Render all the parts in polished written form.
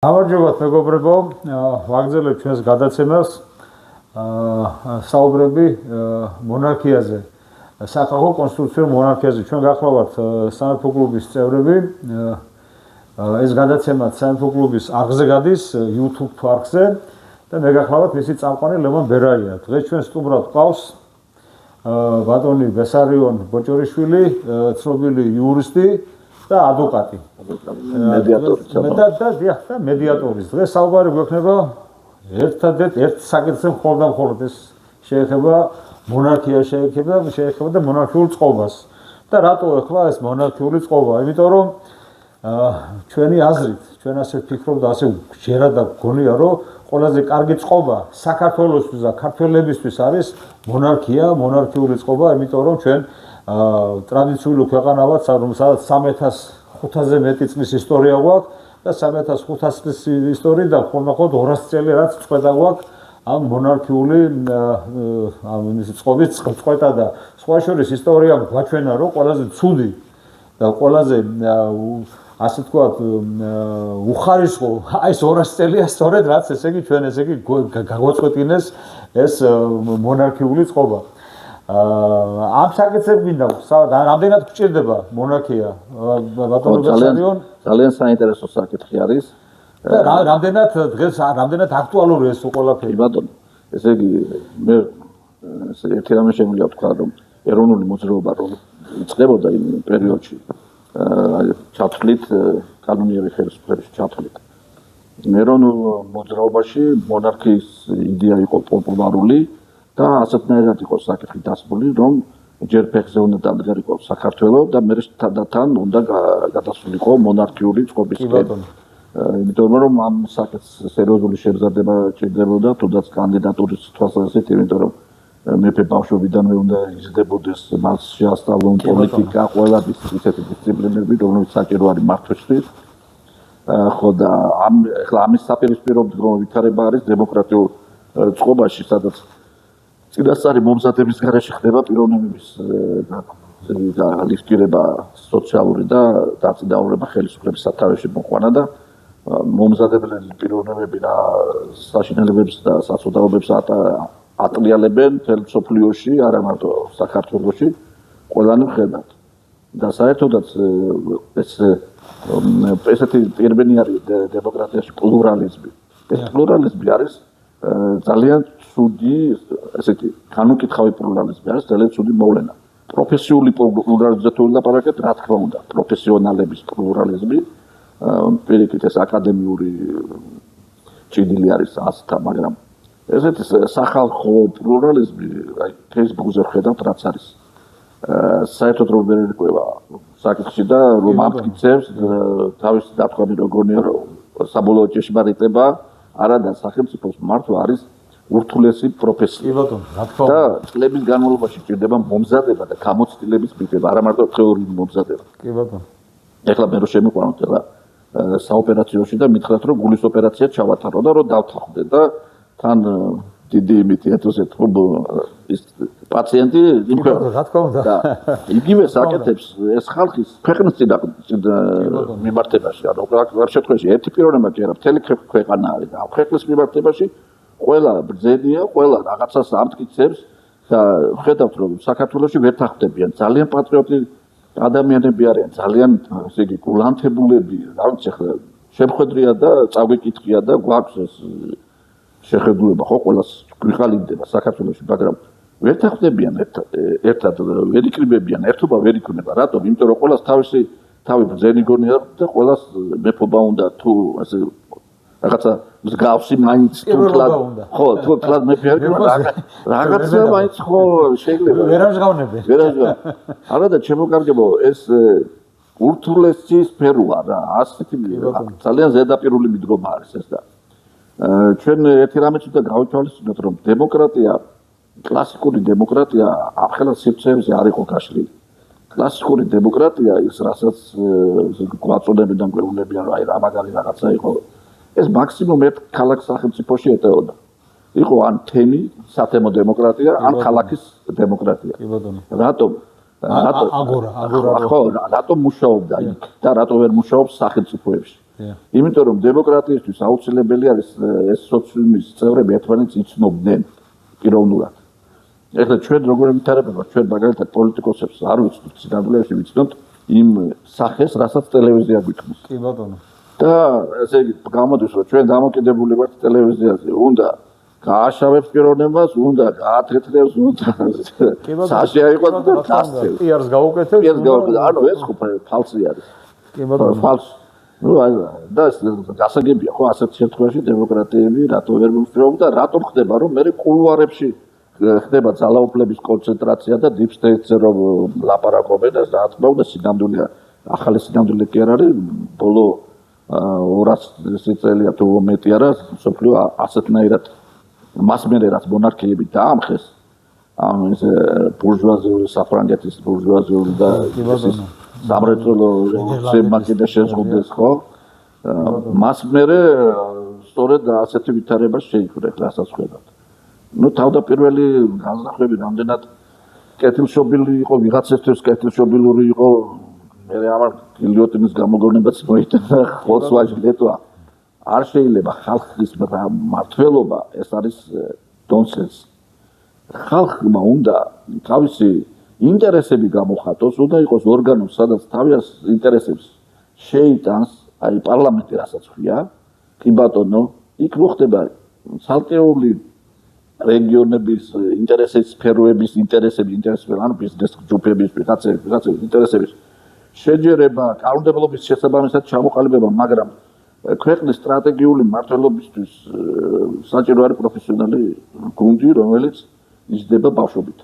გამარჯობათ მეგობრებო, ვაგრძელებთ ჩვენს გადაცემას საუბრები მონარქიაზე, სახალხო კონსტიტუციურ მონარქიაზე. ჩვენ გახლავართ სამეფო კლუბის წევრები. ეს გადაცემა სამეფო კლუბის არხზე გადის, YouTube არხზე და მე გახლავართ მისი წამყვანი ლევან ბერაია. დღეს ჩვენ სტუმრად ყავს ბატონი ბესარიონ ბოჭორიშვილი, ცნობილი იურისტი და ადვოკატი. მედიატორის. დღეს საუბარი გვექნება ერთადერთ ერთ საკითხზე მხოლოდ ეს შეეხება მონარქია, შეეხება და მონარქიულ წყობას. და რატო ახლა ეს მონარქიული წყობა? იმიტომ რომ ჩვენი აზრით, ჩვენ ასე ვფიქრობთ და ასე ჯერა და გონია, რომ ყველაზე კარგი წყობა საქართველოსთვის და ქართველებისთვის არის მონარქია, მონარქიული წყობა, იმიტომ რომ ჩვენ ტრადიციული ქვეყანა ვართ, სადაც 3500-ზე მეტი წლის ისტორია გვაქვს და 3500 წლის ისტორიიდან მხოლოდ 200 წელი რაც წყვეტა გვაქვს ამ მონარქიული წყობის წყვეტა და სხვა შორის ისტორია გვაჩვენა, რომ ყველაზე ცუდი და ყველაზე ასე თქვათ უხარისხო აი ეს 200 წელია სწორედ რაც ესე იგი ჩვენ ესე იგი გაგვაწყვეტინეს ეს მონარქიული წყობა. ამ საკითხებს მინდა რამდენად გჭირდება მონარქია ბატონო ბესარიონ? ძალიან საინტერესო საკითხი არის. რამდენად აქტუალური ეს ყველაფერი? ბატონო, ესე იგი მე ერთი რამე შემიძლია ვთქვა, რომ ეროვნული მოძრაობა რომ იწყებოდა იმ პერიოდში ჩათვლით კანონიერი ხელისუფლების ჩათვლით. ეროვნულ მოძრაობაში მონარქიის იდეა იყო პოპულარული და ასეთნაირად იყო საკითხი დასმული, რომ ჯერ ფეხზე უნდა დამდგარიყო საქართველო და მე თან უნდა გადასულიყო მონარქიული წყობის კერძი. იმიტომ რომ ამ საკითხს სერიოზული შეგრძნება ჭირდებოდა, თუნდაც კანდიდატურის თვალსაზრისით, იმიტომ რომ მეფე ბავშვობიდანვე უნდა იზრდებოდეს, მას შეასწავლონ პოლიტიკა, ყველა ისეთი დისციპლინები, რომლებიც საჭირო არის მართვისთვის. ხო და ახლა ამის საპირისპირო ვითარება არის დემოკრატიულ წყობაში, სადაც წინასწარი მომზადების გარეშე ხდება პიროვნების ლიფტირება სოციალური და დაწინაურება ხელისუფლების სათავეში მოყვანა და მომზადებელი პიროვნებები და საშინელებებს და საცოდაობებს ატრიალებენ მთელ მსოფლიოში, არა მარტო საქართველოში, ყველანი მხედავთ. და საერთოდაც ესეთი ტერმინი არის დემოკრატიაში პლურალიზმი. ეს პლურალიზმი არის ძალიან ცუდი, ესეთი განუკითხავი პლურალიზმი არის, ძალიან ცუდი მოვლენა. პროფესიული პლურალიზმზე თუ ვილაპარაკებთ, რა თქმა უნდა, პროფესიონალების პლურალიზმი, პირიქით ეს აკადემიური ჭიდილი არის ასთა, მაგრამ ესეთი სახალხო პლურალიზმი, აი Facebook-ზე ხედავთ, რაც არის. საერთოდ რომ ვერ ერკვევა საკითხი და რომ ამტკიცებს თავისი დათქვამი როგორია, რომ საბოლოო ჭეშმარიტება არადა სახელმწიფოს მართვა არის ურთულესი პროფესია. კი ბატონო, რა თქმა უნდა. და წლების განმავლობაში ჭირდება მომზადება და გამოცდილების მიღება, არა მარტო თეორიული მომზადება. კი ბატონო. ეხლა მე რო შემიყვანოთ ეხლა საოპერაციოში და მითხრათ რომ გულის ოპერაცია ჩავათარო და რომ დავთანხმდე და თან დიდი იმითი ეთოსე ის პაციენტი იმქო რა თქმა უნდა. და იგივე საკეთებს ეს ხალხის ქვეყნის მიმართებაში, ანუ რა შემთხვევაში ერთი პიროვნება კი არა, მთელი ქვეყანა არის და ქვეყნის მიმართებაში ყველა ბრძენია, ყველა რაღაცას ამტკიცებს და ხედავთ რომ საქართველოში ვერ თანხმდებიან, ძალიან პატრიოტი ადამიანები არიან, ძალიან ესე იგი გულანთებულები, რა ვიცი ახლა შემხედრია და წაგვიკითხია და გვაქვს ეს შეხედულება, ხო, ყველას გვიყალიბდება საქართველოში, მაგრამ ვერ თანხმდებიან ერთად ვერ იკრიბებიან, ერთობა ვერ იქნება. რატომ? იმიტომ რომ ყველას თავი ბრძენი გონია და ყველას მეფობა უნდა თუ ასე რაღაცა მსგავსი მაინც ხო, თუ თლად მეფე არ იქნება, რაღაცა მაინც ხო შეიძლება. ვერ ამჟღავნებენ. არა და ჩემოკარგებო, ეს ურთულესი სფეროა რა, ასეთი ძალიან ზედაპირული მიდგომა არის ეს და ჩვენ ერთი რამეც უნდა გავითვალისწინოთ, რომ დემოკრატია, კლასიკური დემოკრატია ამხელა სივრცეებზე არ იყო გაშლილი. კლასიკური დემოკრატია ის რასაც გვაწოდებენ და გვეუბნებიან, რომ აი რა მაგარი რაღაცა იყო. ეს მაქსიმუმ ერთ ქალაქ სახელმწიფოში ეტეოდა. იყო ან თემი, სათემო დემოკრატია, ან ქალაქის დემოკრატია. კი ბატონო. რატომ? აგორა. ხო, რატომ მუშაობდა იქ და რატომ ვერ მუშაობს სახელმწიფოებში? იმიტომ რომ დემოკრატიისთვის აუცილებელი არის ეს სოციუმის წევრები ერთმანეთს იცნობდნენ პიროვნულად. ეხლა ჩვენ როგორ ვითარებება, ჩვენ მაგალითად პოლიტიკოსებს არ ვიცნობთ, სინამდვილეში ვიცნობთ იმ სახეს, რასაც ტელევიზია გვიქმნის. კი ბატონო. და ესე იგი გამოდის რომ ჩვენ დამოკიდებული ვართ ტელევიზიაზე, უნდა გააშავებს პიროვნებას, უნდა გაათეთრებს, უნდა საშია იყოს და დასწრებს. პიარს გაუკეთებს. პიარს გაუკეთებს. ანუ ეს ხო ფალსი არის. კი ბატონო. ფალსი. ნუ და გასაგებია ხო ასეთ შემთხვევაში დემოკრატიები რატო ვერ მუშაობენ და რატო ხდება რომ მე კულუარებში ხდება ძალაუფლების კონცენტრაცია და deep state-ზე რომ ლაპარაკობენ და რა თქმა უნდა სინამდვილეა. ახალი სინამდვილე კი არ არის ბოლო 200 წელია თუ მეტი არა სოფლიო ასეთნაირად მასმერე რაც მონარქიები დაამხეს ამ ეს ბურჟუაზიული საფრანგეთის ბურჟუაზიული და სამრეწველო შემაკიდა შეზღუდეს ხო მასმერე სწორედ ასეთი ვითარება შეიქმნა რასაც ხედავთ ну თავდაპირველი განზრახვები რამდენად კეთილშობილი იყო ვიღაცისთვის კეთილშობილური იყო მე ამარ გილიოტინის გამოგონებაც მოიტანა ხოცვაჟი ლეტვა არ შეიძლება ხალხის მართლობა ეს არის ნონსენსი ხალხმა უნდა თავისი ინტერესები გამოხატოს უნდა იყოს ორგანო სადაც თავის ინტერესებს შეიტანს აი პარლამენტი რასაც ქვია კი ბატონო იქ მოხდება ცალკეული რეგიონების ინტერესების სფეროების ინტერესები ანუ ბიზნეს ჯგუფების ვიღაცების ინტერესების შეჯერება კანონმდებლობის შესაბამისად ჩამოყალიბება მაგრამ ქვეყნის სტრატეგიული მმართველობისთვის საჭირო არის პროფესიონალი გუნდი რომელიც იზრდება ბავშვობით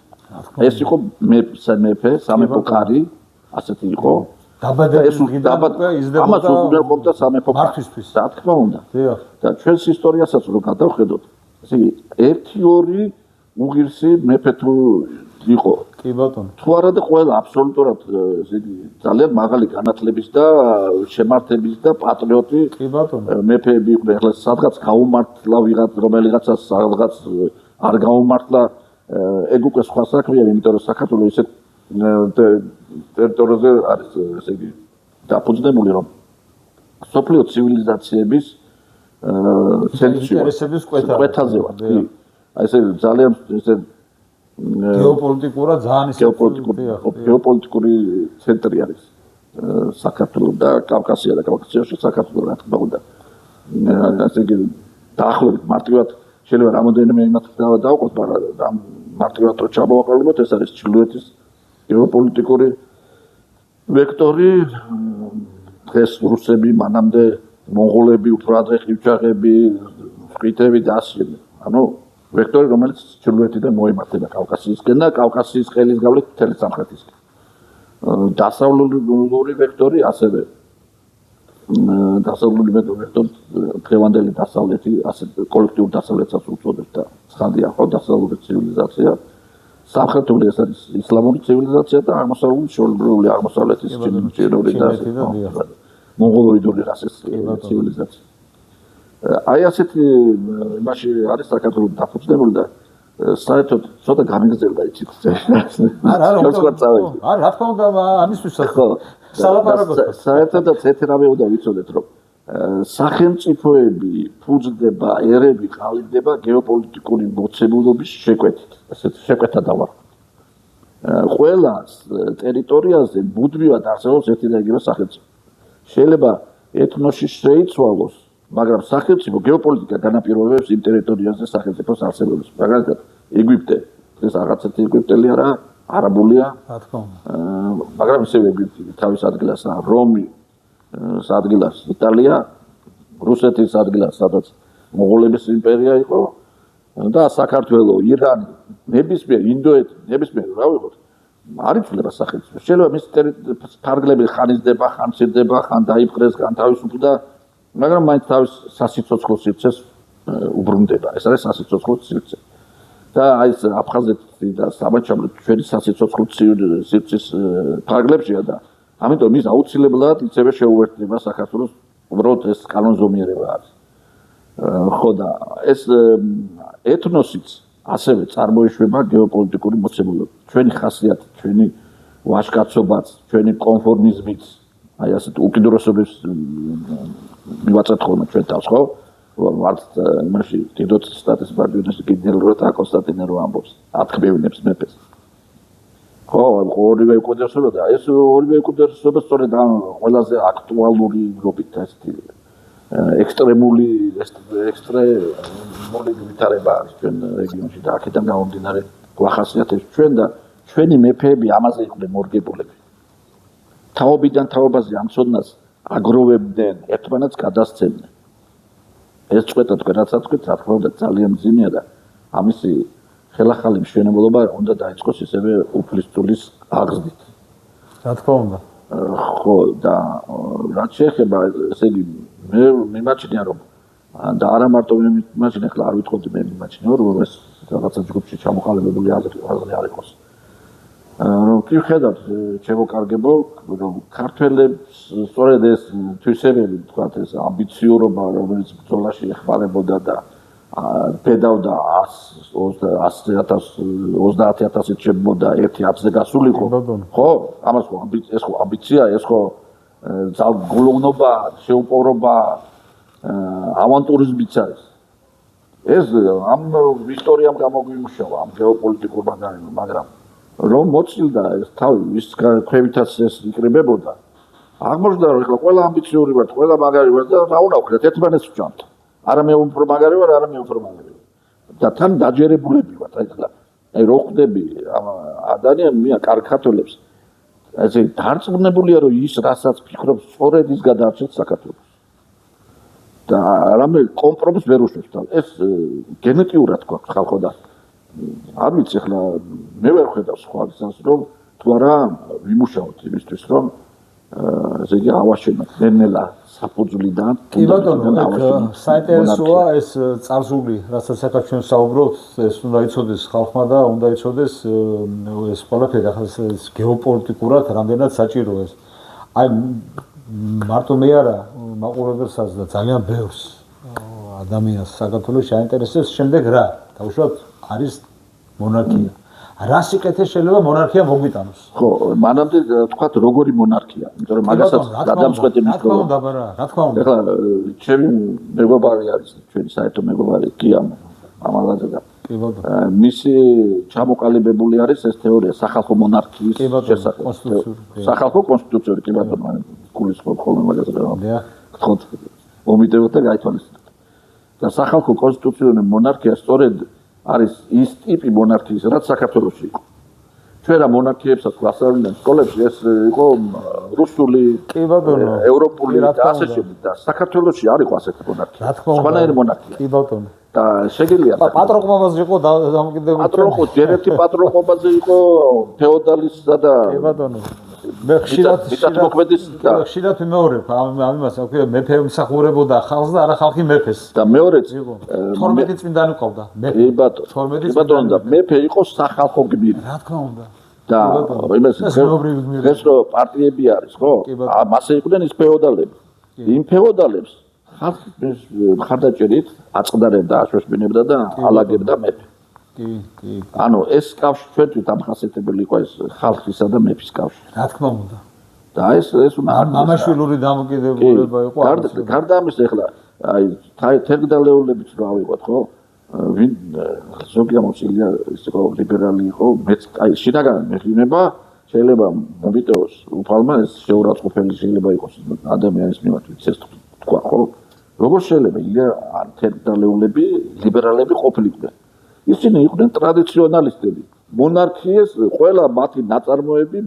ეს იყო მეფე სამეფო კარი ასეთი იყო ამას უზრუნველყოფდა სამეფო მართვისთვის რა თქმა უნდა და ჩვენს ისტორიასაც რო გადავხედოთ ესე იგი 1-2 უღირსი მეფე თუ იყო კი ბატონო თუ არა და ყველა აბსოლუტურად ესე იგი ძალიან მაღალი განათლების და შემართების და პატრიოტი კი ბატონო მეფეები იყვნენ ახლა სადღაც გაუმართლა რომელიღაცას სადღაც არ გაუმართლა ეგ უკვე სხვა საქმეა იმიტომ რომ საქართველოს ისეთ ტერიტორიაზე არის ესე იგი დაფუძნებული რომ სოფლიო ცივილიზაციების ინტერესების კვეთაზე ვართ კი აი ესე ძალიან ესე გეოპოლიტიკურად ძალიან ისე გეოპოლიტიკური ცენტრი არის საქართველოს და კავკასია და კავკასიაში საქართველოს რა თქმა უნდა ასე იგი დაახლოებით მარტივად შეიძლება რამოდენიმე იმათ დავყოთ მაგრამ მარტივად რო ჩამოვაყალიბოთ ეს არის ჩრდილოეთის გეოპოლიტიკური ვექტორი დღეს რუსები მანამდე მონღოლები უფრო ადრე ყივჩაღები სკვითები და ასე ანუ ვექტორი რომელიც ჩრდილოეთიდან მოემართება კავკასიისკენ და კავკასიის ყელის გავლით მთელი სამხრეთისკენ დასავლური ვექტორი ასევე დასავლური ვექტორი დღევანდელი დასავლეთი ასე კოლექტიურ დასავლეთსაც უწოდებთ და ცხადია ხო დასავლური ცივილიზაცია სამხრეთული ეს არის ისლამური ცივილიზაცია და აღმოსავლური შორეული აღმოსავლეთის ჩინური და მონღოლოიდური რასის ცივილიზაცია აი ასეთი იმაში არის საქართველოს დაფუძნებული და საერთოდ ცოტა გამიგრძელდა იცით არა რა თქმა უნდა ამისთვისაც სალაპარაკოთ საერთოდაც ერთი რამე უნდა ვიცოდეთ რომ სახელმწიფოები ფუძდება ერები ყალიბდება გეოპოლიტიკური მოცემულობის შეკვეთით ასეთ შეკვეთა დავარქვით ყველა ტერიტორიაზე მუდმივად არსებობს ერთი და იგივე სახელმწიფო შეიძლება ეთნოსი შეიცვალოს მაგრამ სახელმწიფო გეოპოლიტიკა განაპირობებს იმ ტერიტორიაზე სახელმწიფოს არსებობას მაგალითად ეგვიპტე ეს რაღაცეთი ეგვიპტელი არა არაბულია რა თქმა უნდა მაგრამ ისევ ეგვიპტე თავის ადგილასა რომი ადგილას იტალია რუსეთის ადგილას სადაც მონღოლების იმპერია იყო და საქართველოს ირანი ნებისმიერ ინდოეთი ნებისმიერ რა ვიყოთ არ იცვლება სახელმწიფო შეიძლება მის ფარგლები ხან იზრდება ხან მცირდება ხან დაიპყრეს ხან თავისუფლდა მაგრამ მაინც თავის სასიცოცხლო სივრცეს უბრუნდება ეს არის სასიცოცხლო სივრცე და აი ეს აფხაზეთი და საბაჩაბლო ჩვენი სასიცოცხლო სივრცის ფარგლებშია და ამიტომ ის აუცილებლად იცევე შეუერთდება საქართველოს უბრალოდ ეს კანონზომიერება არის ხო და ეს ეთნოსიც ასევე წარმოიშვება გეოპოლიტიკური მოცემულობით ჩვენი ხასიათი ჩვენი ვაჟკაცობაც ჩვენი კონფორმიზმიც აი ასეთ უკიდურესობის მივაწევთ ხოლმე ჩვენ თავს, ხო? ვართ იმაში დიდოთ სტატის ბარბიონის გენერალურა კონსტანტინე რო ამბობს, ათქმევინებს მეფეს. ხო, ორივე უკუძერსობა და ეს ორივე უკუძერსობა სწორედ ამ ყველაზე აქტუალური გროპით ასეთი ექსტრემული ვითარება არის ჩვენ რეგიონში და აქედან გამომდინარე გვახასიათებს ჩვენ და ჩვენი მეფეები ამაზე იყვნენ მორგებულები. თაობიდან თაობაზე ამ ცოდნას აგროვებდნენ, ერთმანეთს გადასცემდნენ. ეს წვეთა თქვენ რაც თქვით, რა თქმა უნდა ძალიან მძიმეა და ამისი ხელახალი მშვენივრობა უნდა დაიწყოს ისევე უფლისწულის აღზრდით. რა თქმა უნდა. ხო და რაც შეეხება ესე იგი მე მიმაჩნია რომ და არა მარტო მიმაჩნია, ახლა არ ვიტყოდი მე მიმაჩნია რომ ეს რაღაცა ჯგუფში ჩამოყალიბებული აზრი არ იყოს. რომ კი ხედავთ შემოკარგებო რომ ქართველებს სწორედ ეს თვისებები თქვათ ეს ამბიციურობა რომელიც ბრძოლაში ეხმარებოდა და ბედავდა 100,000-ით შემოდა 1-10-ზე გასულიყო ხო ამას ხო ეს ხო ამბიცია ეს ხო ძალგულობა შეუპოვრობა ავანტურიზმიც არის ეს ამ ისტორიამ გამოგვიმუშავა ამ გეოპოლიტიკურ მაგრამ რომ მოცილდა ეს თავი ის ქვევითაც ეს იკრიბებოდა აღმოჩნდა რომ ეხლა ყველა ამბიციური ვართ ყველა მაგარი ვართ და რა უნდა ვქნათ ერთმანეთს ვჭამთ არა მე უფრო მაგარი ვარ არა მე უფრო მაგარი და თან დაჯერებულები ვართ ეხლა აი რო ხვდები ადამიანია კარგ ქართველებს ესე დარწმუნებულია რომ ის რასაც ფიქრობს სწორედ ის გადაარჩენს საქართველოს და რამე კომპრომისს ვერ უშვებს ეს გენეტიურად გვაქვს ხალხო და არ ვიცი ახლა მე ვერ ხედავ სხვა გზას რომ თუ არა ვიმუშაოთ იმისთვის რომ ესე იგი ავაშენოთ ნელა საფუძვლიდან კი ბატონო საინტერესოა ეს წარსული რასაც ახლა ჩვენ საუბრობთ ეს უნდა იცოდეს ხალხმა და უნდა იცოდეს ეს ყველაფერი ახლა ეს გეოპოლიტიკურად რამდენად საჭიროა ეს აი მარტო მე არა მაყურებელსაც და ძალიან ბევრს ადამიანს საქართველოს შეინტერესებს შემდეგ რა თავშოთ არის მონარქია. რა სიკეთე შეიძლება მონარქია მოგვიტანოს? ხო, მანამდე თქვათ როგორი მონარქია, იმიტომ რომ მაგასაც გადამწყვეტი მისკრობა. რა თქმა უნდა. ეხლა ჩემი მეგობარი არის, ჩვენი საერთო მეგობარი კიამ ამალაძე და კი ბატონო. მისი ჩამოყალიბებული არის ეს თეორია სახალხო მონარქიის შესახებ. სახალხო კონსტიტუციური კი ბატონო, გულისხმობ ხოლმე მაგას რა. გთხოვთ, მომიტევოთ და გაითვალისწინოთ. და სახალხო კონსტიტუციური მონარქია სწორედ არის ის ტიპი მონარქიის, რაც საქართველოში იყო. ჩვენ რა მონარქიებსაც გვასწავლდნენ სკოლებში, ეს იყო რუსული, ევროპული და ასე შემდეგ და საქართველოში არ იყო ასეთი მონარქია. სხვანაირი მონარქია. კი ბატონო. და შეგიძლია პატრონყმობაზე იყო დამოკიდებული. პატრონყო, ჯერეთი პატრონყმობაზე იყო ფეოდალისა და კი ბატონო. მე ხშირად ხშირად ვიმეორებ ამას, აკვირა მეფე მსახურებოდა ხალხს და არა ხალხი მეფეს. და მეორეც 12 წმინდანი ყავდა. კი ბატონო, და მეფე იყო სახალხო გმირი. რა თქმა უნდა. და იმას ეს რო პარტიები არის, ხო? მასე იყვნენ ის ფეოდალები. იმ ფეოდალებს ხალხი მხარდაჭერით აწყდარებდა, აშოშბინებდა და ალაგებდა მეფე. კი. ანუ ეს კავშირი ჩვენთვის დამახასიათებელი იყო ეს ხალხისა და მეფის კავშირი. რა თქმა უნდა. და ეს უნდა მამაშვილური დამოკიდებულება იყო. გარდა ამის ეხლა აი თერგდალეულებიც რა ავიღოთ, ხო? ვინ ზოგი ამოცილია ის იყო ლიბერალი იყო, მეც აი შინაგან მეხინება შეიძლება მომიტევოს უფალმა ეს შეურაცხყოფელი შეიძლება იყოს ადამიანის მიმართ ეს თქვა, ხო? როგორ შეიძლება თერგდალეულები ლიბერალები ყოფილიყვნენ? ისინი იყვნენ ტრადიციონალისტები. მონარქიის ყველა მათი ნაწარმოები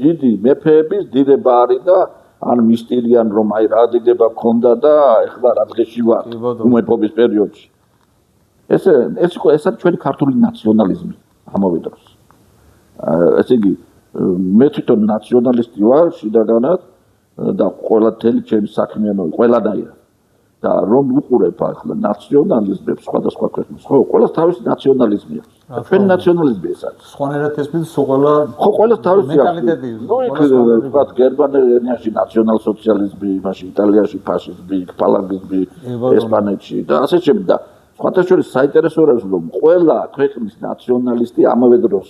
დიდი მეფეების დიდება არის და ან მისტირიან რომ აი რა დიდება ქონდა და ეხლა რა დღეში ვარ უმეფობის პერიოდში. ეს არის ჩვენი ქართული ნაციონალიზმი ამავე დროს. ესე იგი მე თვითონ ნაციონალისტი ვარ შინაგანად და ყველა თელი ჩემი საქმიანობა ყველანაირად. და რომ უყურებ ახლა ნაციონალიზმებს სხვადასხვა ქვეყნებს, ხო, ყველას თავისი ნაციონალიზმი აქვს. ჩვენი ნაციონალიზმი ეს არის. სხვანაირად ეს მის ყველა ხო, ყველას თავისი მენტალიტეტი. ნუ იქ ვთქვათ გერმანიაში ნაციონალ-სოციალიზმი, მაშინ იტალიაში ფაშიზმი, ფალანგიზმი, ესპანეთში და ასე შემდეგ და სხვათა შორის საინტერესოა რომ ყველა ქვეყნის ნაციონალისტი ამავე დროს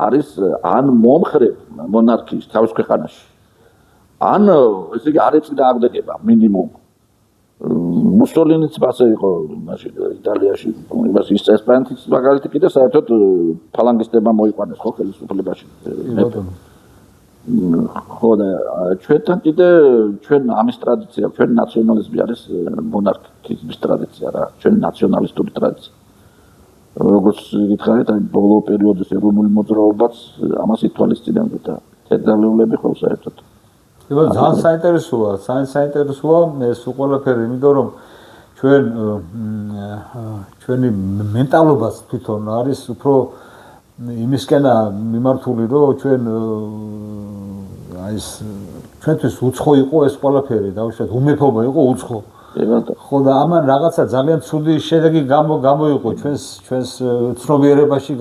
არის ან მომხრე მონარქიის თავის ქვეყანაში. ან ესე იგი არ ეწინააღმდეგება მინიმუმ მუსოლინიც ასე იყო მაშინ იტალიაში, იმას ის ესპანეთის მაგალითი კიდე საერთოდ ფალანგისტებმა მოიყვანეს ხო ხელისუფლებაში. ხო და ჩვენთან კიდე ჩვენ ამის ტრადიცია, ჩვენ ნაციონალიზმი არის მონარქიზმის ტრადიცია რა, ჩვენ ნაციონალისტური ტრადიცია. როგორც გითხარით, აი ბოლო პერიოდის ეროვნული მოძრაობაც ამას ითვალისწინებდა და ცენტრალურები ხო საერთოდ. იბა ძალიან საინტერესოა ეს ყველაფერი, იმიტომ რომ ჩვენი მენტალობაც თვითონ არის უფრო იმისკენა მიმართული, რომ ჩვენ აი ეს ჩვენთვის უცხო იყო ეს ყველაფერი, დავუშვათ უმეფობა იყო უცხო. ხო და ამან რაღაცა ძალიან ცუდი შედეგი გამოიყო ჩვენს ცნობიერებაში,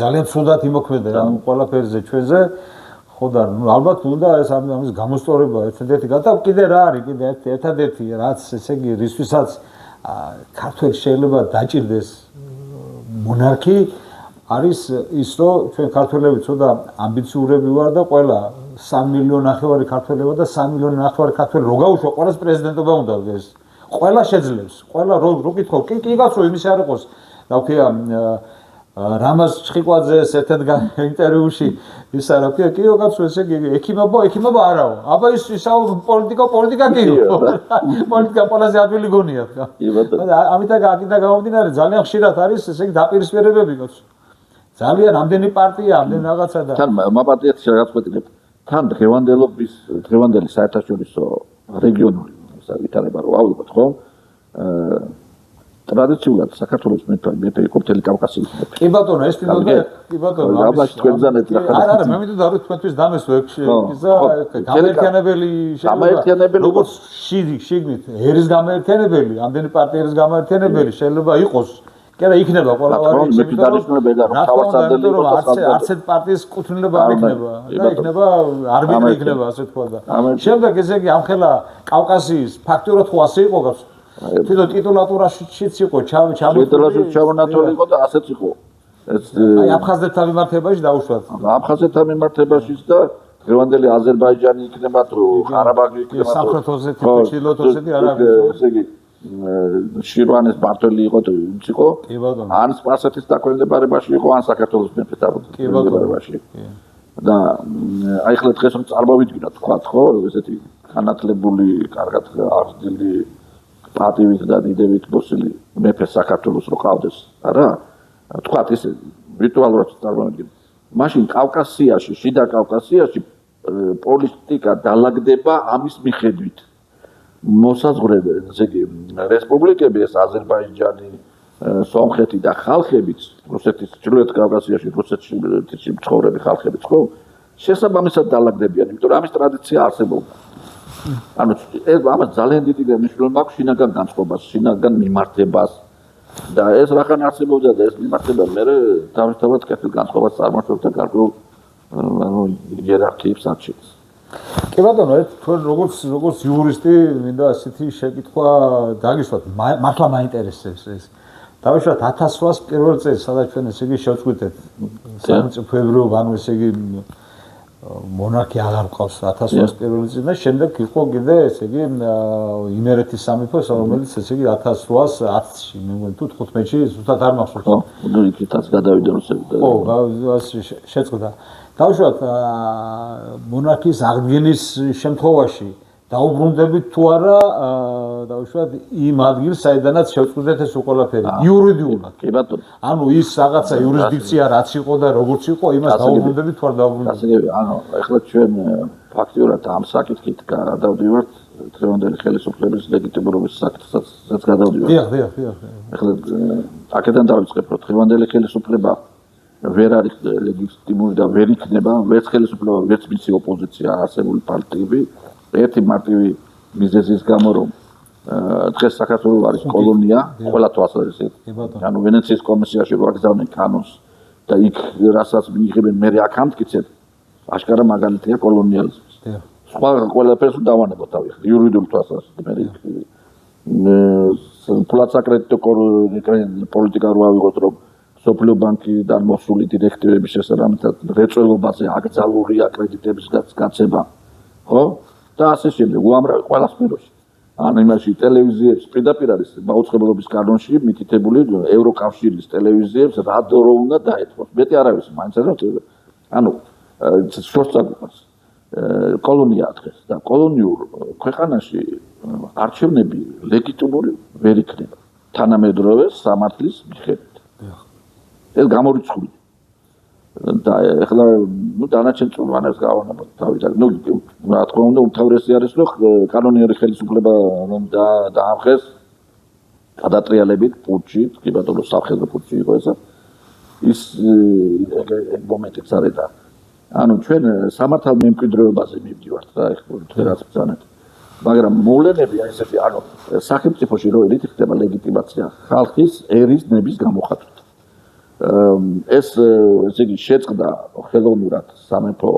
ძალიან ცუდად იმოქმედა ამ ყველაფერზე ჩვენზე. ხო და ალბათ უნდა ეს ამის გამოსწორება ერთადერთი და კიდე რა არის კიდე ერთადერთი რაც ესე იგი რისთვისაც ქართველს შეიძლება დაჭირდეს მონარქი არის ის რომ ჩვენ ქართველები ცოტა ამბიციურები ვარ და ყველა 3 მილიონი ნახევარი ქართველება და 3 მილიონი ნახევარი ქართველი რო გაუშვა ყველას პრეზიდენტობა უნდა ეს ყველა შეძლებს ყველა რო გითხო კი კაცო იმის არ იყოს რა ვქია რამაზ ჩხიკვაძეს ერთად ინტერვიუში ისა რა ვქია კიო კაცო ესე იგი ექიმობა არაო აბა ისაო პოლიტიკა კიო პოლიტიკა ყველაზე ადვილი გონია ამიტომ აქედან გამომდინარე ძალიან ხშირად არის ესე იგი დაპირისპირებები კაცო ძალიან ამდენი პარტია ამდენი რაღაცა და თან მაპარტიაც შეგაწყვეტინებ თან დღევანდელი საერთაშორისო რეგიონული ვითარება რო ავიღოთ ხო ტრადიციულად საქართველოს მეფე იყო მთელი კავკასიის მეფე. კი ბატონო, ეს კი ბატონო, ამაში თქვენზანეთ რა. არა, მე მინდოდა რომ თქვენთვის დამესვე ისა გამერთიანებელი გამერთიანებელი როგორც შიგნით ერის გამერთიანებელი, ამდენი პარტიის გამერთიანებელი შეიძლება იყოს. კი არა, იქნება ყველაფერი. არც ერთ პარტიის კუთვნილება არ იქნება და იქნება არბიტრი იქნება ასე თქვა და. შემდეგ ესე იგი ამხელა კავკასიის ფაქტურად ხო ასე იყო გასულ თვითონ ტიტულატურაშიც იყო ჩამოთვლილი იყო და ასეც იყო ეს აი აფხაზეთთან მიმართებაში დაუშვათ აფხაზეთთან მიმართებაშიც და დღევანდელი აზერბაიჯანი იქნება თუ ყარაბაღი იქნება სამხრეთ ოსეთი ჩრდილოეთ ოსეთი არ არის ესე იგი შირვანის ბარტელი იყო თუ ის იყო ან სპარსეთის დაქვემდებარებაში იყო ან საქართველოს მეფეს დაქვემდებარებაში და აი ხლა დღეს რომ წარმოვიდგინოთ თქვა ხო ესეთი განათლებული კარგად აღზრდილი პატივით და დიდებით მოსილი მეფე საქართველოს რო ყავდეს არა თქვათ ისე ვირტუალურად წარმოვიდგინე მაშინ კავკასიაში შიდა კავკასიაში პოლიტიკა დაალაგდება ამის მიხედვით მოსაზღვრე ესე იგი რესპუბლიკები ეს აზერბაიჯანი სომხეთი და ხალხებიც რუსეთის ჩრდილოეთ კავკასიაში რუსეთში მცხოვრები ხალხებიც ხო შესაბამისად დაალაგდებიან იმიტომ რომ ამის ტრადიცია არსებობდა ანუ ეს ამას ძალიან დიდი მნიშვნელობა აქვს შინაგან განწყობას, შინაგან მიმართებას და ეს რახან არსებობდა და ეს მიმართება მე თავისთავად კეთილ განწყობას წარმოადგენდა გარკვეულ ანუ იერარქიებს არჩევს. კი ბატონო, თქვენ როგორც იურისტი მინდა ასეთი შეკითხვა დაგისვათ, მართლა მაინტერესებს ეს. დავიშვათ 1800 პირველ წელს, სადაც ჩვენ ესე იგი შევწყვიტეთ საფებრიო ანუ ესე იგი მონარქია აღარ ყავს 1800 პირველი წელი და შემდეგ იყო კიდე ესე იგი იმერეთის სამეფო რომელიც ესე იგი 1810-ში მე მგონი თუ 15-ში ზუსტად არ მახსოვს ხო ნუ იქითაც გადავიდა რუსები და ხო შეწყდა დავუშვათ მონარქიის აღდგენის შემთხვევაში დაუბრუნდებით თუ არა დავუშვათ იმ ადგილს საიდანაც შევწყვეტეთ ეს ყველაფერი იურიდიულად კი ბატონო ანუ ის რაღაცა იურისდიქცია რაც იყო და როგორც იყო იმას დაუბრუნდებით თუ არ დაუბრუნდებით ასე ანუ ეხლა ჩვენ ფაქტიურად ამ საკითხით გადავდივართ დღევანდელი ხელისუფლების ლეგიტიმურობის საკითხსაც გადავდივართ დიახ ეხლა აქედან დავიწყებ რომ დღევანდელი ხელისუფლება ვერ არის ლეგიტიმური და ვერ იქნება ვერც ხელისუფლება ვერც მისი ოპოზიცია არსებული პარტიები ერთი მარტივი მიზეზის გამო რომ დღეს საქართველოს არის კოლონია ყველა თვალსაზრისით ანუ ვენეციის კომისიაში ვაგზავნენ კანონს და იქ რასაც მიიღებენ მე აქ ამტკიცებ აშკარა მაგალითია კოლონიალიზმის სხვა ყველაფერს დავანებოთ თავი იურიდიულ თვალსაზრისით მე ფულად საკრედიტო პოლიტიკა რო ავიღოთ რომ სოფლიო ბანკიდან მოსული დირექტივების შესაბამისად რეწველობაზე აკრძალულია კრედიტების გაცემა ხო და ასე შემდეგ უამრავი ყველა სფეროში ან იმაში ტელევიზიებს პირდაპირ არის მაუწყებლობის კანონში მითითებული ევროკავშირის ტელევიზიებს რა დრო უნდა დაეთმოს. მეტი არავის მაინც ანუ შორსაგუპას კოლონია დღეს და კოლონიურ ქვეყანაში არჩევნები ლეგიტიმური ვერ იქნება თანამედროვე სამართლის მიხედვით. ეს გამორიცხული და ეხლა დანარჩენ წვრთნელებს გავანებოთ თავიდან. რა თქმა უნდა, უმთავრესი არის რომ კანონიერი ხელისუფლება რომ დაამხეს გადატრიალებით პუტჩით, კი ბატონო სამხედრო პუტჩი იყო ესა. ის მომენტიც არის და ანუ ჩვენ სამართალ მემკვიდრეობაზე მივდივართ რა ეხლა რაც ბრძანეთ. მაგრამ მოვლენები აი ესეთი ანუ სახელმწიფოში რო ერით ხდება ლეგიტიმაცია ხალხის ერის ნების გამოხატვით. ეს ესე იგი შეწყდა ხელოვნურად სამეფო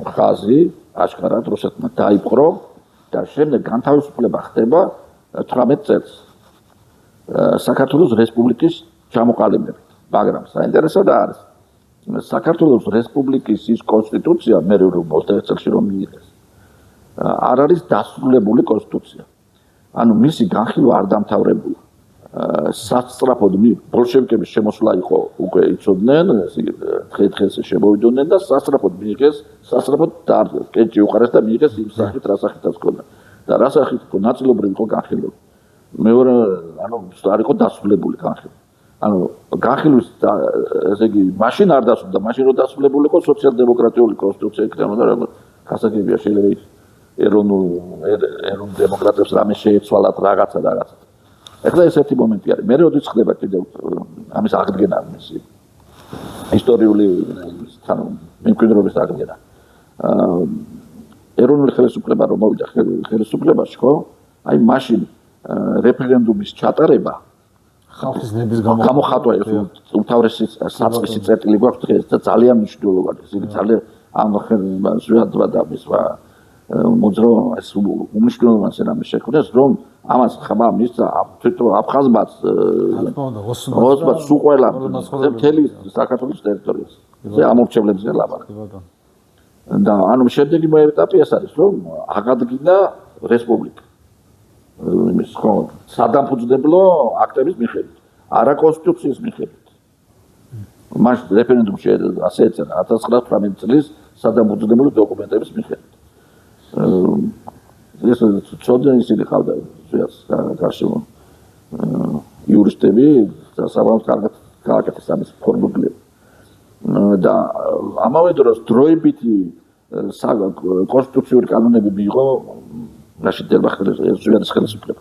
ხაზი აშკარად რუსეთმა დაიპყრო და შემდეგ განთავისუფლება ხდება 18 წელს საქართველოს რესპუბლიკის ჩამოყალიბებით. მაგრამ საინტერესო და არის საქართველოს რესპუბლიკის ის კონსტიტუცია მე რომ 21 წელს რომ მიიღეს არ არის დასრულებული კონსტიტუცია. ანუ მისი განხილვა არ დამთავრებულა. სასწრაფოდ ბოლშევიკების შემოსვლა იყო უკვე იცოდნენ, დღეს შემოვიდოდნენ და სასწრაფოდ მიიღეს, სასწრაფოდ კეჭი უყარეს და მიიღეს იმ სახით, რა სახითაც ჰქონდა. და რა სახით იყო ნაწილობრივ იყო განხილვა. მეორე ანუ არ იყო დასრულებული განხილვა. ანუ განხილვის ესე იგი მაშინ არ დასრულდა, მაშინ რომ დასრულებული იყო სოციალ-დემოკრატიული კონსტიტუცია იქნებოდა და გასაგებია შეიძლება ეროვნულ დემოკრატებს რამე შეეცვალათ რაღაცა. ეხლა ეს ერთი მომენტი არის. მე როდესაც ხდება კიდევ ამის აღდგენა მისი ისტორიული მემკვიდრეობის აღდგენა. ეროვნული ხელისუფლება რომ მოვიდა ხელისუფლებაში, ხო? აი მაშინ რეფერენდუმის ჩატარება ხალხის ნების გამოხატვა ეს უმთავრესი საწყისი წერტილი გვაქვს დღეს და ძალიან მნიშვნელოვანია. იგი ძალიან ამ ზვიადობა და მისვა მოძრო ეს უმნიშვნელოვანეს რამეს შექმნეს რომ ამას ხმა მისცა თვითონ აფხაზმაც ოსმაც სულ ყველა მთელი საქართველოს ტერიტორიაზე ზე ამორჩევლებზე ლაპარაკი და ანუ შემდეგი ეტაპი ეს არის რომ აღადგინა რესპუბლიკა იმის ხო სადამფუძნებლო აქტების მიხედვით არა კონსტიტუციის მიხედვით მას რეფერენდუმში ასე ეწერა 1918 წლის სადამფუძნებლო დოკუმენტების მიხედვით ეს ცოდნი ისინი ხავდა გარშემო იურისტები და საბავშვო კარგად გააკეთეს ამის ფორმულირება და ამავე დროს დროებითი კონსტიტუციური კანონები მიიღო რაშიდელმა ხელისუფლება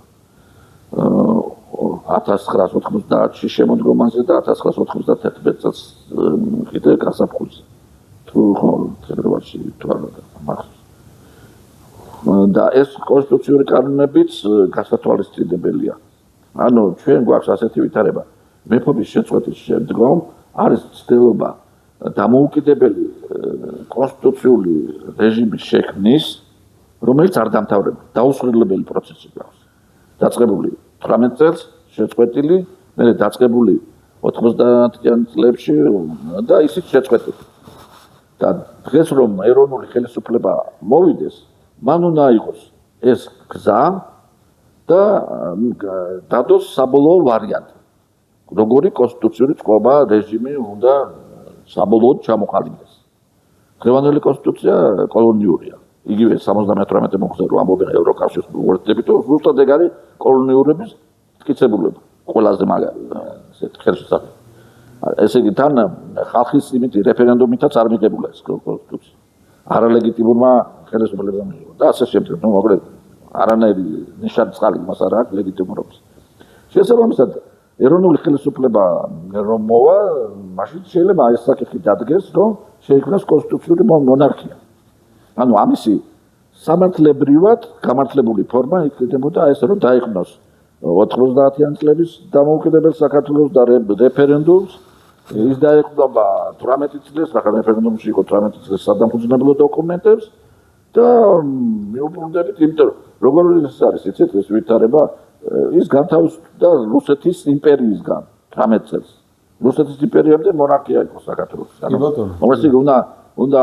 1990-ში შემოდგომაზე და 1991 წელს კიდე გასაფხულზე თუ ხო ფებრვარში თუ არა მახსოვს და ეს კონსტიტუციური კანონებიც გასათვალისწინებელია. ანუ ჩვენ გვაქვს ასეთი ვითარება. მეფობის შეწყვეტის შემდგომ არის ცდილობა დამოუკიდებელი კონსტიტუციული რეჟიმის შექმნის, რომელიც არ დამთავრებულა. დაუსრულებელი პროცესი გვაქვს. დაწყებული 18 წელს შეწყვეტილი, მერე დაწყებული 90-იან წლებში და ისიც შეწყვეტილი. და დღეს რომ ეროვნული ხელისუფლება მოვიდეს მან უნდა იყოს ეს გზა და დადოს საბოლოო ვარიანტი. როგორი კონსტიტუციური წყობა რეჟიმი უნდა საბოლოოდ ჩამოყალიბდეს. დღევანდელი კონსტიტუცია კოლონიურია. იგივე 78 მოხდა რომ ამბობენ ევროკავშირის უერთდებითო, ზუსტად ეგ არის კოლონიურების მტკიცებულება. ყველაზე მაგარი ესეთი ხელშესახები. ესე იგი თან ხალხის იმით რეფერენდუმითაც არ მიღებულა ეს კონსტიტუცია. არალეგიტიმურმა ხელისუფლებამ მიიღო და ასე შემდეგ. ნუ მოკლედ არანაირი ნიშანწყალი მას არ აქვს ლეგიტიმურობის. შესაბამისად ეროვნული ხელისუფლება რომ მოვა, მაშინ შეიძლება ეს საკითხი დადგეს, რომ შეიქმნას კონსტიტუციური მონარქია. ანუ ამისი სამართლებრივად გამართლებული ფორმა იქნებოდა ეს რომ დაიხმოს 90-იან წლების დამოუკიდებელ საქართველოს და რეფერენდუმს ის დაეხმობა 18 წლის რეფერენდუმში იყო 18 წლის სადამფუძნებლო დოკუმენტებს და მიუბრუნდებით იმიტომ როგორ ის არის იცით ეს ვითარება ის განთავისუფლდა რუსეთის იმპერიისგან 18 წელს რუსეთის იმპერიამდე მონარქია იყო საქართველოში ანუ უნდა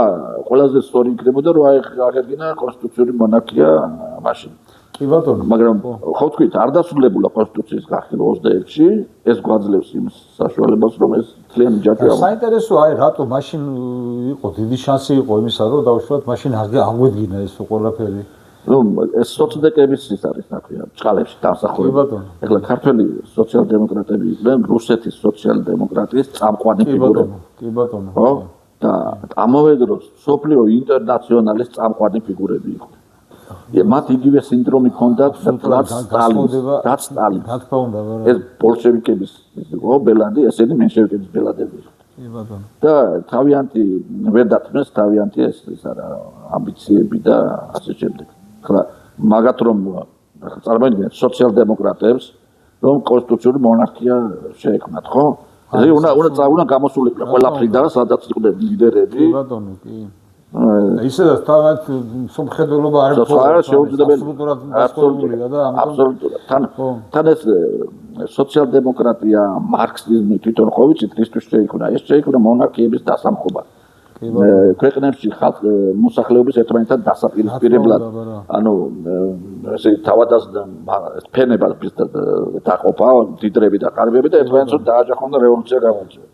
ყველაზე სწორი იქნებოდა რომ აღედგინა კონსტიტუციური მონარქია მაშინ კი ბატონო. მაგრამ ხო თქვით, არ დასრულებულა კონსტიტუციის გახსნა 21-ში, ეს გვაძლევს იმ საშუალებას, რომ ეს მთლიანი ჯაჭვი აღო. საინტერესოა, აი რატო მაშინ იყო დიდი შანსი იყო იმისა, რომ დაუშვათ მაშინ არ აღვედგინა ეს ყველაფერი. რომ ეს სოცდეკების ის არის, ნაქვია, წყალებში დამსახურება. კი ბატონო. ეხლა ქართველი სოციალ-დემოკრატები იყვნენ რუსეთის სოციალ-დემოკრატიის წამყვანი ფიგურები. კი ბატონო. ხო? და ამავე დროს სოფლიო ინტერნაციონალის წამყვანი ფიგურები იყვნენ. მათ იგივე სინდრომი ჰქონდათ რაც სტალინის. რა თქმა უნდა, მაგრამ ეს ბოლშევიკების იყო ბელადი, ესენი მენშევიკების ბელადები იყო. კი ბატონო. და თავიანთი ვერ დათმეს თავიანთი ეს არა ამბიციები და ასე შემდეგ. ხლა მაგათ რომ წარმოიდგინეთ სოციალ-დემოკრატებს რომ კონსტიტუციური მონარქია შეექმნათ, ხო? ეს უნდა გამოსულიყო ყველაფრიდან, სადაც იყვნენ ლიდერები. კი ბატონო, კი. ისედაც თავად სამხედროობა არ იყო შეუძლებელი აბსოლუტურად დასწორებულია და ამიტომ აბსოლუტურად თან ეს სოციალ-დემოკრატია მარქსიზმი თვითონ ხო ვიცით ქრისტეს შეიქმნა ეს შეიქმნა მონარქიების დასამხობა ქვეყნებში მოსახლეობის ერთმანეთთან დასაპირისპირებლად ანუ ესე თავადასხმა ფენება დაყოფა დიდრები და კარგები და ერთმანეთს დააჯახონ და რევოლუცია გამოიწვია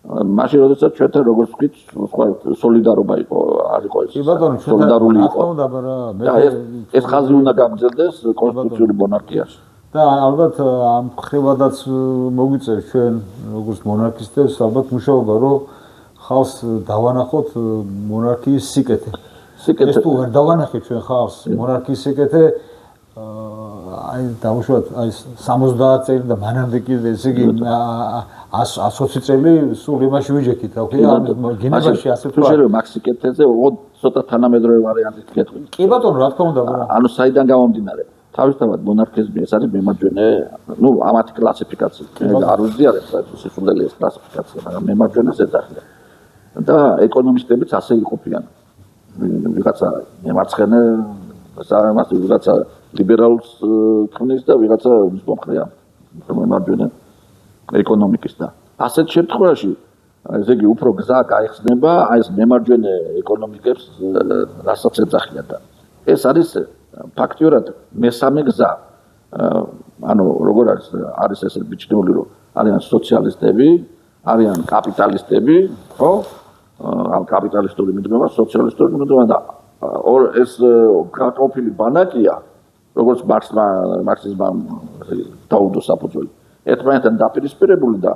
მაშინ როდესაც ჩვენთან როგორც ვთქვით სხვა სოლიდარობა იყო არ იყო ეს სოლიდარული იყო ეს ხაზი უნდა გაგრძელდეს კონსტიტუციური მონარქიაში და ალბათ ამ ხრივადაც მოგვიწევს ჩვენ როგორც მონარქისტებს ალბათ მუშაობა რომ ხალხს დავანახოთ მონარქიის სიკეთე ეს თუ ვერ დავანახეთ ჩვენ ხალხს მონარქიის სიკეთე აი დავუშვათ აი 70 წელი და მანამდე კიდე ესე იგი 120 წელი სულ იმაში ვიჯექით რა ქვია გენებაში ასე თუ შეიძლება მაქსიკეთეზე ცოტა თანამედროვე ვარიანტით გეტყვი კი ბატონო რა თქმა უნდა მაგრამ ანუ საიდან გამომდინარე თავისთავად მონარქიზმი ეს არის მემარჯვენე ნუ ამათი კლასიფიკაცია არ ვიზიარებ სისულელი ეს კლასიფიკაცია მაგრამ მემარჯვენეს ეძახიან და ეკონომისტებიც ასე იყოფიან ვიღაცა მემარცხენე სამას ვიღაცა ლიბერალს ქმნის და ვიღაცა ომის მომხრეა მემარჯვენე ეკონომიკის და ასეთ შემთხვევაში ესე იგი უფრო გზა გაიხსნება აი ეს მემარჯვენე ეკონომიკებს რასაც ეძახიან და ეს არის ფაქტიურად მესამე გზა ანუ როგორ არის ესე მიჩნეული რომ არიან სოციალისტები არიან კაპიტალისტები ხო ამ კაპიტალისტური მიდგომა სოციალისტური მიდგომა და ეს გაყოფილი ბანაკია როგორც მარქსიზმმა დაუდო საფუძველი ერთმანეთთან დაპირისპირებული და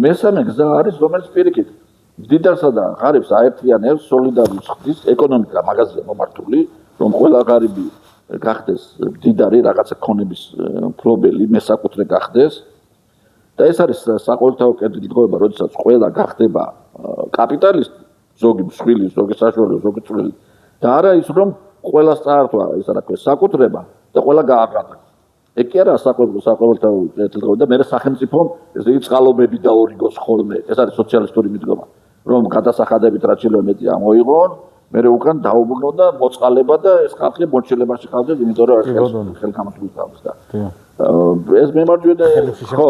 მესამე გზა არის რომელიც პირიქით მდიდარსა და ღარიბს აერთიან ერთ სოლიდარულ ხდის ეკონომიკა მაგაზია მომართული რომ ყველა ღარიბი გახდეს მდიდარი რაღაცა ქონების მფლობელი მესაკუთრე გახდეს და ეს არის საყოველთაო კეთილდღეობა როდესაც ყველა გახდება კაპიტალისტი ზოგი მსხვილი ზოგი საშუალო ზოგი წვრილი და არა ის რომ ყველას წაართვა ეს რა ქვია საკუთრება და ყველა გააყრადა ეგ კი არა საყოველთაო კეთილდღეობა და მე სახელმწიფომ ესე იგი წყალობები დაორიგოს ხოლმე ეს არის სოციალისტური მიდგომა რომ გადასახადებით რაც შეიძლება მეტი ამოიღონ მე უკან დაუბრუნო და მოწყალება და ეს ხალხი მოჩილებაში ყავდეს იმიტომ რომ ხელგამოწვევი ყავს და ეს მემარჯვენე ხო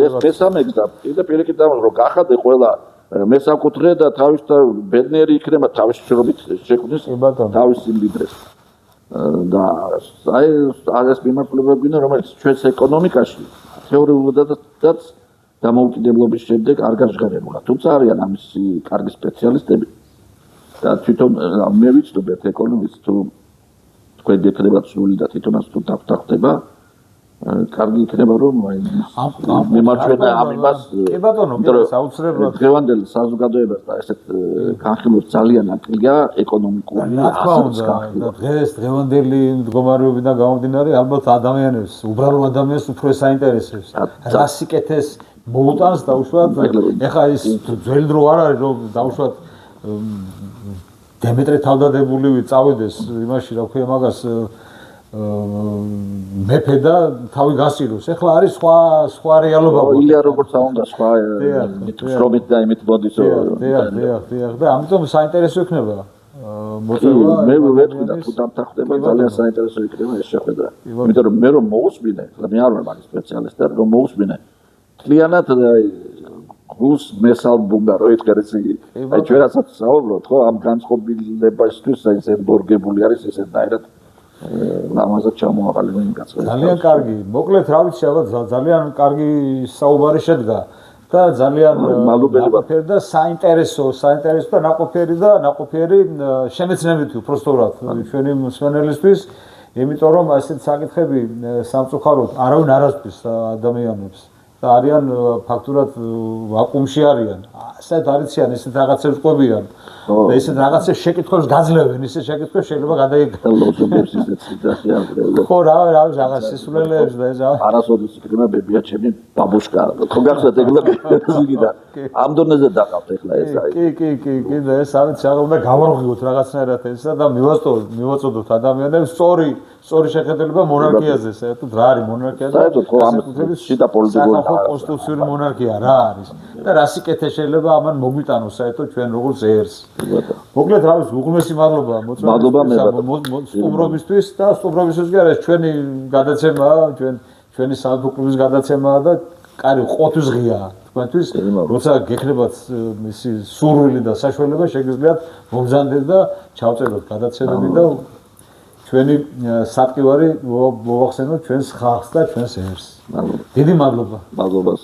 ეს მესამე გზა და პირიქით ამას რომ გახადე ყველა მესაკუთრე და თავისთან ბედნიერი იქნება თავის შრომით შექმნის თავის იმდიდრეს და აი ეს მიმართულებები გვინდა რომელიც ჩვენს ეკონომიკაში თეორიულადაც დამოუკიდებლობის შემდეგ არ გაჟღერებულა თუმცა არიან ამისი კარგი სპეციალისტები და თვითონ მე ვიცნობ ერთ ეკონომისტს თუ თქვენ გეკრებათ სრული და თვითონაც თუ დაგხვდება კარგი იქნება რომ მემარჯვენე ამ იმას კი ბატონო საოცრებლად დღევანდელ საზოგადოებას და ესეთ განხილვებს ძალიან აკლია ეკონომიკური დღეს დღევანდელი მდგომარეობიდან გამომდინარე ალბათ ადამიანებს უბრალო ადამიანს უფრო საინტერესებს რა სიკეთეს მოუტანს დაუშვათ ეხლა ის ძველი დრო არ არის რომ დაუშვათ დემეტრე თავდადებული წავიდეს იმაში რა ქვია მაგას მეფე და თავი გასწიროს. ეხლა არის სხვა რეალობა. ილია როგორც აუნდა სხვა შრომით და იმით მოდის. დიახ და ამიტომ საინტერესო იქნება. მოწევა მე ვეთქვი და თუ დამთახდება ძალიან საინტერესო იქნება ეს შეხვედრა. იმიტომ რომ მე რომ მოусმინე, მე არ ვარ მაგის სპეციალისტი, რომ მოусმინე. თლიანად გულს მესალბუნდა რო ეთქერეს იგი. აი ჩვენ რასაც საუბრობთ ხო ამ განწყობილებისთვის აი ეს მორგებული არის ესე დაერად ლამაზად ჩამოაყალიბა იმ კაცს. ძალიან კარგი. მოკლედ რა ვიცი, აბა ძალიან კარგი საუბარი შედგა და ძალიან ნაყოფიერი და საინტერესო და ნაყოფიერი შემეცნებითი უბრალოდ ჩვენი მსმენელისთვის, იმიტომ რომ ასეთ საკითხები სამწუხაროდ არავინ არ ასწრის ადამიანებს და არიან ფაქტურად ვაკუუმში არიან. ასეთ არიციან, ისეთ რაღაცებს ყვებიან. და ისეთ რაღაცებს შეკითხვებს გაძლევენ, ისეთ შეკითხვებს შეიძლება გადაიგებინონ. ლოზუნგებს ისეთ სიტუაციებში. ხო, რა რაღაც სისულელეებს და ეს არასოდეს იქნება ბებია ჩემი ბაბუშკა. ხო გახსოვთ ეგ ზიგიდან. ამ დონეზე დაყავთ ეხლა ეს აი. კი, და ეს არის შეგვიძლია გავარღვიოთ რაღაცნაირად ესა და მივაწოდოთ ადამიანებს სწორი შეხედულება მონარქიაზე, საერთოდ რა არის მონარქია და საერთოდ ხო ამ შიდა პოლიტიკური კონსტიტუციური მონარქია რა არის და რა სიკეთე შეიძლება ამან მოგვიტანოს საერთოდ ჩვენ როგორც ერს. მოკლედ რა ვიცი, უღრმესი მადლობა სტუმრობისთვის და სტუმრობისთვის კი არა, ჩვენი გადაცემაა, ჩვენი საალფო-კლუბის გადაცემაა და კარი ყოფის ღიაა თქვენთვის, როცა გექნებათ ისი სურვილი და საშუალება, შეგიძლიათ მომზადდეთ და ჩავწეროთ გადაცემები და ჩვენი სატყივარი მოვახსენოთ ჩვენს ხალხს და ჩვენს ერს. დიდი მადლობა. მადლობას.